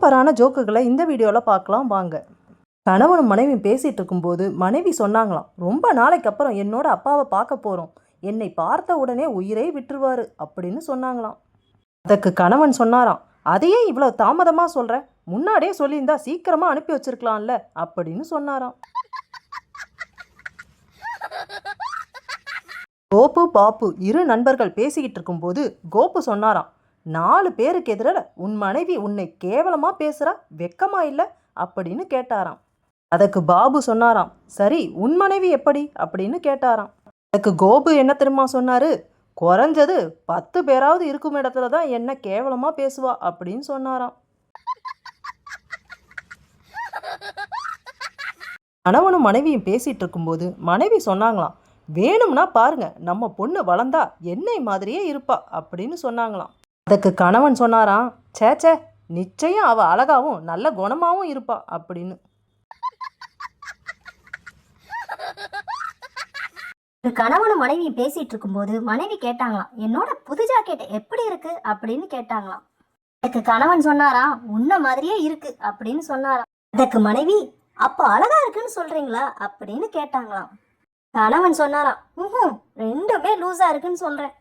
சூப்பரான ஜோக்குகளை இந்த வீடியோவில் பார்க்கலாம் வாங்க. கணவனும் மனைவியும் பேசிகிட்டு இருக்கும்போது மனைவி சொன்னாங்களாம், ரொம்ப நாளைக்கு அப்புறம் என்னோட அப்பாவை பார்க்க போகிறோம், என்னை பார்த்த உடனே உயிரை விட்டுருவாரு அப்படின்னு சொன்னாங்களாம். அதுக்கு கணவன் சொன்னாராம், அதையே இவ்வளோ தாமதமாக சொல்கிற, முன்னாடியே சொல்லியிருந்தா சீக்கிரமாக அனுப்பி வச்சிருக்கலாம்ல அப்படின்னு சொன்னாராம். கோபு பாப்பு இரு நண்பர்கள் பேசிக்கிட்டு இருக்கும்போது கோபு சொன்னாராம், 4 பேருக்கு எதிராக உன் மனைவி உன்னை கேவலமா பேசுறா, வெக்கமா இல்லை அப்படின்னு கேட்டாராம். அதுக்கு பாபு சொன்னாராம், சரி உன் மனைவி எப்படி அப்படின்னு கேட்டாராம். அதுக்கு கோபு என்ன தெரியுமா சொன்னாரு, குறைஞ்சது 10 பேராவது இருக்கும் இடத்துல தான் என்ன கேவலமா பேசுவா அப்படின்னு சொன்னாராம். கணவனும் மனைவியும் பேசிட்டு இருக்கும்போது மனைவி சொன்னாங்களாம், வேணும்னா பாருங்க நம்ம பொண்ணு வளர்ந்தா என்னை மாதிரியே இருப்பா அப்படின்னு சொன்னாங்களாம். அதுக்கு கணவன் சொன்னாராம், சேச்சே நிச்சயம் அவ அழகாவும் நல்ல குணமாவும் இருப்பா அப்படின்னு. கணவனும் மனைவியும் பேசிட்டு இருக்கும்போது மனைவி கேட்டாங்களாம், என்னோட புது ஜாக்கெட் எப்படி இருக்கு அப்படின்னு கேட்டாங்களாம். அதுக்கு கணவன் சொன்னாராம், உன்ன மாதிரியே இருக்கு அப்படின்னு சொன்னாராம். அதுக்கு மனைவி, அப்ப அழகா இருக்குன்னு சொல்றீங்களா அப்படின்னு கேட்டாங்களாம். கணவன் சொன்னாராம், ரெண்டுமே லூசா இருக்குன்னு சொல்றேன்.